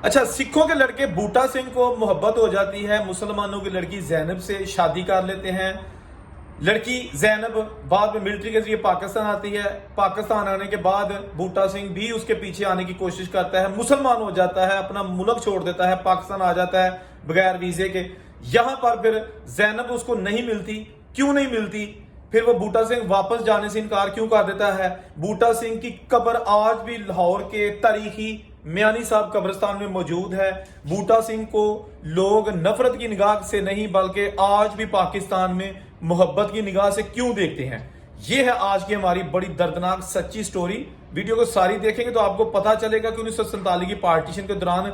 अच्छा, सिखों के लड़के बूटा सिंह को मोहब्बत हो जाती है, मुसलमानों की लड़की जैनब से शादी कर लेते हैं। लड़की जैनब बाद में मिलिट्री के जरिए पाकिस्तान आती है। पाकिस्तान आने के बाद बूटा सिंह भी उसके पीछे आने की कोशिश करता है, मुसलमान हो जाता है, अपना मुल्क छोड़ देता है, पाकिस्तान आ जाता है बगैर वीजे के। यहां पर फिर जैनब उसको नहीं मिलती। क्यों नहीं मिलती? फिर वो बूटा सिंह वापस जाने से इनकार क्यों कर देता है? बूटा सिंह की कब्र आज भी लाहौर के तारीखी मियानी साहब कब्रिस्तान में मौजूद है। बूटा सिंह को लोग नफरत की निगाह से नहीं बल्कि आज भी पाकिस्तान में मोहब्बत की निगाह से क्यों देखते हैं। यह है आज की हमारी बड़ी दर्दनाक सच्ची स्टोरी। वीडियो को सारी देखेंगे तो आपको पता चलेगा कि 1947 की पार्टीशन के दौरान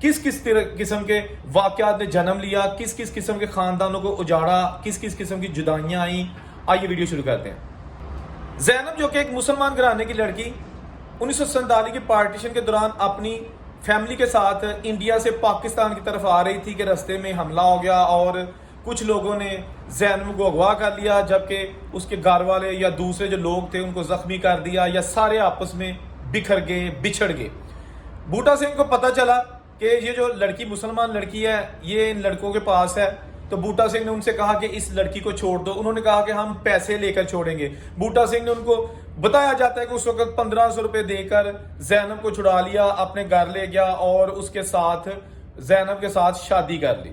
किस किस किस्म के वाकयात ने जन्म लिया, किस किस किस्म के खानदानों को उजाड़ा, किस किस किस्म की जुदाइयां आई। आइए वीडियो शुरू करते हैं। जैनब जो कि एक मुसलमान घराने की लड़की 1947 की पार्टीशन के दौरान अपनी फैमिली के साथ इंडिया से पाकिस्तान की तरफ आ रही थी कि रास्ते में हमला हो गया और कुछ लोगों ने जैनब को अगवा कर लिया, जबकि उसके घर वाले या दूसरे जो लोग थे उनको जख्मी कर दिया या सारे आपस में बिखर गए, बिछड़ गए। बूटा सिंह को पता चला कि ये जो लड़की मुसलमान लड़की है ये इन लड़कों के पास है, तो बूटा सिंह ने उनसे कहा कि इस लड़की को छोड़ दो। उन्होंने कहा कि हम पैसे लेकर छोड़ेंगे। बूटा सिंह ने उनको बताया जाता है कि उस वक्त 1500 रुपए देकर जैनब को छुड़ा लिया, अपने घर ले गया और उसके साथ जैनब के साथ शादी कर ली।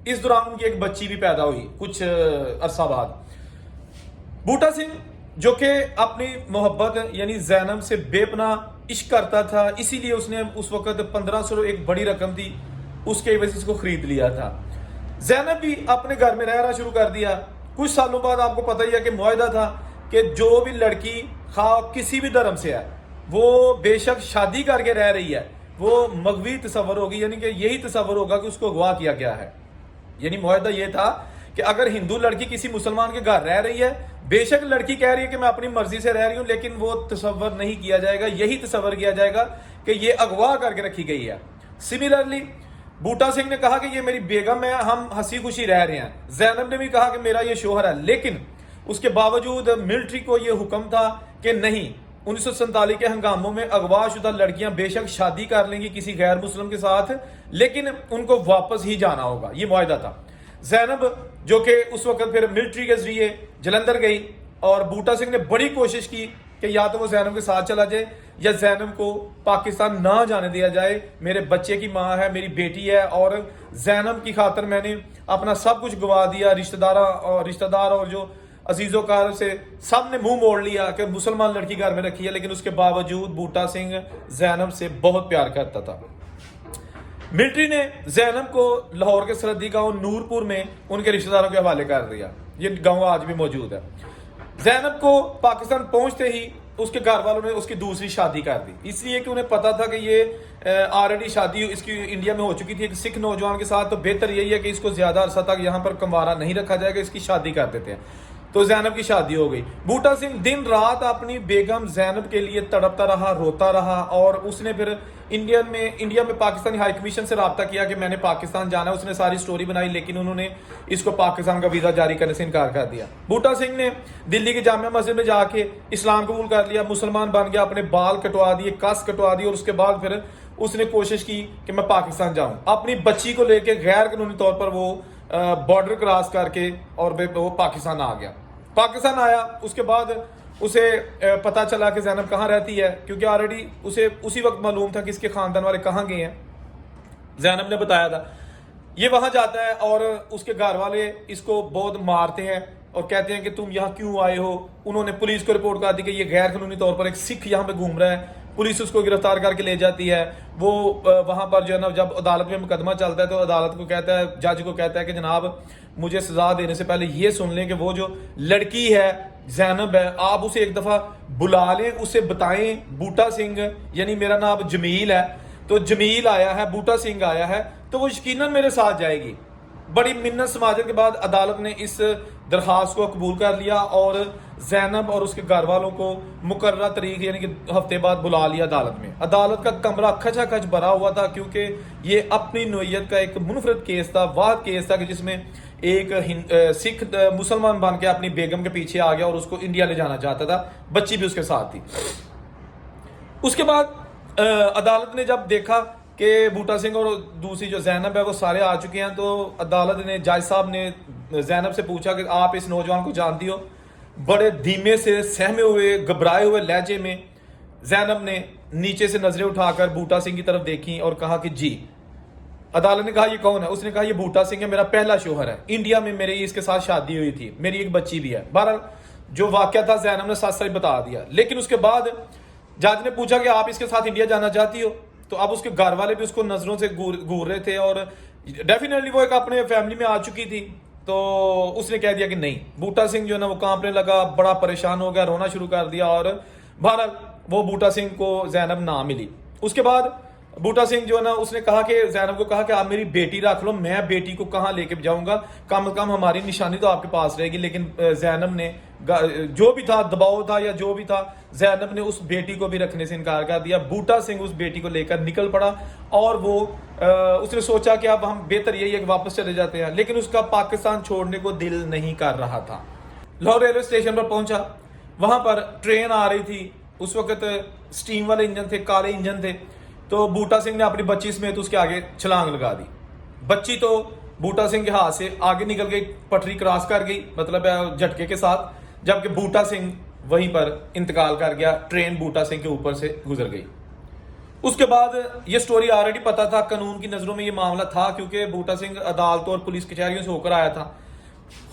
इस दौरान उनकी एक बच्ची भी पैदा हुई कुछ अरसा बाद। बूटा सिंह जो कि अपनी मोहब्बत यानी जैनब से बेपनाह इश्क करता था, इसीलिए उसने उस वक्त 1500 एक बड़ी रकम थी, उसके वजह से इसको खरीद लिया था। जैनब भी अपने घर में रहना शुरू कर दिया। कुछ सालों बाद आपको पता ही है कि मुआहदा था कि जो भी लड़की खा किसी भी धर्म से है वो बेशक शादी करके रह रही है वो मगवी तस्वर होगी, यानी कि यही तस्वर होगा कि उसको अगवा किया गया है। यानी मुआहदा ये था कि अगर हिंदू लड़की किसी मुसलमान के घर रह रही है, बेशक लड़की कह रही है कि मैं अपनी मर्जी से रह रही हूं, लेकिन वो तस्वर नहीं किया जाएगा, यही तस्वर किया जाएगा कि ये अगवा करके रखी गई है। सिमिलरली बूटा सिंह ने कहा कि ये मेरी बेगम है, हम हंसी खुशी रह रहे हैं। जैनब ने भी कहा कि मेरा ये शोहर है, लेकिन उसके बावजूद मिलिट्री को यह हुक्म था कि नहीं, 1947 के हंगामों में अगवाशुदा लड़कियां बेशक शादी कर लेंगी किसी गैर मुस्लिम के साथ, लेकिन उनको वापस ही जाना होगा, ये मुआहदा था। जैनब जो कि उस वक्त फिर मिलिट्री के जरिए जलंधर गई और बूटा सिंह ने बड़ी कोशिश की कि या तो वो जैनब के साथ चला जाए या जैनब को पाकिस्तान ना जाने दिया जाए। मेरे बच्चे की माँ है, मेरी बेटी है और जैनब की खातर मैंने अपना सब कुछ गवा दिया। रिश्तेदार और जो अजीजोकार से सब ने मुंह मोड़ लिया कि मुसलमान लड़की घर में रखी है, लेकिन उसके बावजूद बूटा सिंह जैनब से बहुत प्यार करता था। मिलिट्री ने जैनब को लाहौर के सरहदी गांव नूरपुर में उनके रिश्तेदारों के हवाले कर दिया। ये गांव आज भी मौजूद है। जैनब को पाकिस्तान पहुंचते ही उसके घर वालों ने उसकी दूसरी शादी कर दी, इसलिए कि उन्हें पता था कि ये ऑलरेडी शादी इसकी इंडिया में हो चुकी थी एक सिख नौजवान के साथ, तो बेहतर यही है कि इसको ज्यादा अरसा तक यहाँ पर कंवारा नहीं रखा जाएगा, इसकी शादी कर देते हैं। तो जैनब की शादी हो गई। बूटा सिंह दिन रात अपनी बेगम जैनब के लिए तड़पता रहा, रोता रहा और उसने फिर इंडिया में पाकिस्तानी हाई कमीशन से रब्ता किया कि मैंने पाकिस्तान जाना है। उसने सारी स्टोरी बनाई, लेकिन उन्होंने इसको पाकिस्तान का वीजा जारी करने से इनकार कर दिया। बूटा सिंह ने दिल्ली की जामिया मस्जिद में जाके इस्लाम कबूल कर लिया, मुसलमान बन गया, अपने बाल कटवा दिए, कस कटवा दी और उसके बाद फिर उसने कोशिश की कि मैं पाकिस्तान जाऊं। अपनी बच्ची को लेकर गैर कानूनी तौर पर वो बॉर्डर क्रॉस करके और वो पाकिस्तान आ गया। पाकिस्तान आया, उसके बाद उसे पता चला कि जैनब कहाँ रहती है, क्योंकि ऑलरेडी उसे उसी वक्त मालूम था कि इसके खानदान वाले कहाँ गए हैं। जैनब ने बताया था। ये वहां जाता है और उसके घर वाले इसको बहुत मारते हैं और कहते हैं कि तुम यहाँ क्यों आए हो। उन्होंने पुलिस को रिपोर्ट कर दी कि ये गैर कानूनी तौर पर एक सिख यहाँ पे घूम रहा है। पुलिस उसको गिरफ्तार करके ले जाती है। वो वहां पर जो है ना, जब अदालत में मुकदमा चलता है तो अदालत को कहता है, जज को कहता है कि जनाब मुझे सजा देने से पहले ये सुन लें कि वो जो लड़की है जैनब है, आप उसे एक दफा बुला लें, उसे बताएं बूटा सिंह यानी मेरा नाम जमील है, तो जमील आया है, बूटा सिंह आया है, तो वो यकीनन मेरे साथ जाएगी। बड़ी मिन्नत समाजन के बाद अदालत ने इस दरखास्त को कबूल कर लिया और जैनब और उसके घर वालों को मुकर्रर तारीख यानी कि हफ्ते बाद बुला लिया अदालत में। अदालत का कमरा खचाखच भरा हुआ था, क्योंकि ये अपनी नोयत का एक मुनफरद केस था, वाद केस था कि जिसमें एक सिख मुसलमान बन के अपनी बेगम के पीछे आ गया और उसको इंडिया ले जाना चाहता था, बच्ची भी उसके साथ थी। उसके बाद अदालत ने जब देखा कि बूटा सिंह और दूसरी जो जैनब है वो सारे आ चुके हैं। तो अदालत ने, जज साहब ने जैनब से पूछा कि आप इस नौजवान को जानती हो? बड़े धीमे से, सहमे हुए, घबराए हुए लहजे में जैनब ने नीचे से नजरें उठाकर बूटा सिंह की तरफ देखी और कहा कि जी। अदालत ने कहा ये कौन है? उसने कहा ये बूटा सिंह है, मेरा पहला शोहर है, इंडिया में मेरे इसके साथ शादी हुई थी, मेरी एक बच्ची भी है। बहरहाल जो वाकया था जैनब ने सच सच बता दिया। लेकिन उसके बाद जज ने पूछा कि आप इसके साथ इंडिया जाना चाहती हो? तो अब उसके घर वाले भी उसको नजरों से घूर रहे थे और डेफिनेटली वो एक अपने फैमिली में आ चुकी थी। तो उसने कह दिया कि नहीं। बूटा सिंह जो है ना वो कांपने लगा, बड़ा परेशान हो गया, रोना शुरू कर दिया और बहरहाल वो बूटा सिंह को जैनब ना मिली। उसके बाद बूटा सिंह जो है ना उसने कहा कि जैनब को कहा कि आप मेरी बेटी रख लो, मैं बेटी को कहां लेके जाऊंगा, कम से कम हमारी निशानी तो आपके पास रहेगी। लेकिन जैनब ने, जो भी था दबाव था या जो भी था, जैनब ने उस बेटी को भी रखने से इनकार कर दिया। बूटा सिंह उस बेटी को लेकर निकल पड़ा और वो उसने सोचा कि अब हम बेहतर यही है कि वापस चले जाते हैं। लेकिन उसका पाकिस्तान छोड़ने को दिल नहीं कर रहा था। लाहौर रेलवे स्टेशन पर पहुंचा, वहां पर ट्रेन आ रही थी। उस वक्त स्टीम वाले इंजन थे, काले इंजन थे। तो बूटा सिंह ने अपनी बच्ची समेत उसके आगे छलांग लगा दी। बच्ची तो बूटा सिंह के हाथ से आगे निकल गई, पटरी क्रॉस कर गई, मतलब झटके के साथ, जबकि बूटा सिंह वहीं पर इंतकाल कर गया। ट्रेन बूटा सिंह के ऊपर से गुजर गई। उसके बाद ये स्टोरी ऑलरेडी पता था, कानून की नजरों में ये मामला था, क्योंकि बूटा सिंह अदालतों और पुलिस कचहरियों से होकर आया था।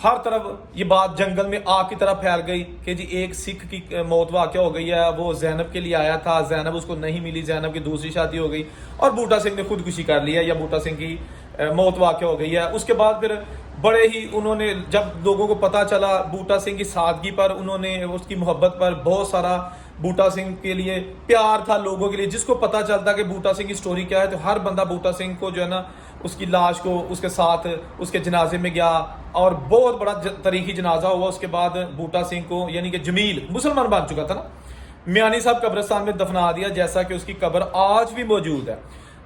हर तरफ ये बात जंगल में आग की तरह फैल गई कि जी एक सिख की मौत वाक़या हो गई है, वो जैनब के लिए आया था, जैनब उसको नहीं मिली, जैनब की दूसरी शादी हो गई और बूटा सिंह ने खुदकुशी कर लिया या बूटा सिंह की मौत वाक़या हो गई है। उसके बाद फिर बड़े ही उन्होंने, जब लोगों को पता चला बूटा सिंह की सादगी पर, उन्होंने उसकी मोहब्बत पर, बहुत सारा बूटा सिंह के लिए प्यार था लोगों के लिए। जिसको पता चलता कि बूटा सिंह की स्टोरी क्या है तो हर बंदा बूटा सिंह को जो है ना उसकी लाश को उसके साथ उसके जनाजे में गया और बहुत बड़ा तारीखी जनाजा हुआ। उसके बाद बूटा सिंह को, यानी कि जमील मुसलमान बन चुका था ना, मियानी साहब कब्रिस्तान में दफना दिया, जैसा कि उसकी कब्र आज भी मौजूद है।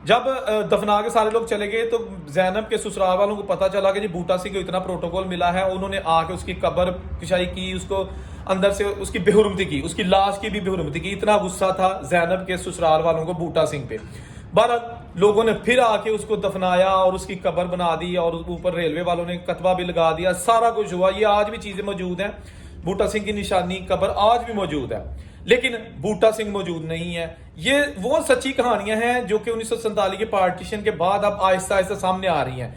जब दफना के सारे लोग चले गए तो जैनब के ससुराल वालों को पता चला कि जी बूटा सिंह को इतना प्रोटोकॉल मिला है। उन्होंने आके उसकी कब्र कुशाई की, उसको अंदर से उसकी बेहुरमती की, उसकी लाश की भी बेहुरमती की। इतना गुस्सा था जैनब के ससुराल वालों को बूटा सिंह पे। बहरहाल लोगों ने फिर आके उसको दफनाया और उसकी कब्र बना दी और ऊपर रेलवे वालों ने कतबा भी लगा दिया। सारा कुछ हुआ। ये आज भी चीजें मौजूद हैं, बूटा सिंह की निशानी कब्र आज भी मौजूद है, लेकिन बूटा सिंह मौजूद नहीं है। ये वो सच्ची कहानियां हैं जो कि 1947 के पार्टीशन के बाद अब आहिस्ता आहिस्ता सामने आ रही हैं।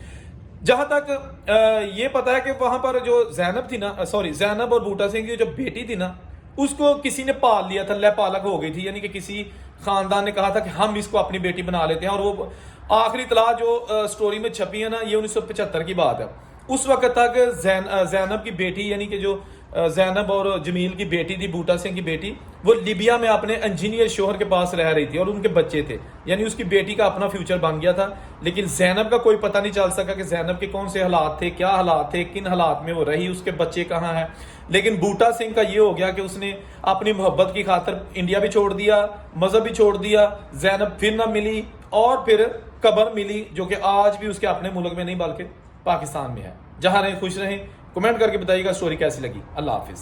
जहां तक ये पता है कि वहां पर जो जैनब थी ना, जैनब और बूटा सिंह की जो बेटी थी ना, उसको किसी ने पाल लिया था, लयपालक हो गई थी। यानी कि किसी खानदान ने कहा था कि हम इसको अपनी बेटी बना लेते हैं। और वो आखिरी तलाक जो स्टोरी में छपी है ना, ये 1975 की बात है। उस वक्त तक जैनब की बेटी, यानी कि जो जैनब और जमील की बेटी थी, बूटा सिंह की बेटी, वो लिबिया में अपने इंजीनियर शोहर के पास रह रही थी और उनके बच्चे थे। यानी उसकी बेटी का अपना फ्यूचर बन गया था। लेकिन जैनब का कोई पता नहीं चल सका कि जैनब के कौन से हालात थे, क्या हालात थे, किन हालात में वो रही, उसके बच्चे कहाँ हैं। लेकिन बूटा सिंह का ये हो गया कि उसने अपनी मोहब्बत की खातिर इंडिया भी छोड़ दिया, मजहब भी छोड़ दिया, जैनब फिर ना मिली और फिर कब्र मिली, जो कि आज भी उसके अपने मुल्क में नहीं बल्कि पाकिस्तान में है। जहां रहें खुश रहें। कमेंट करके बताइएगा स्टोरी कैसी लगी। अल्लाह हाफिज।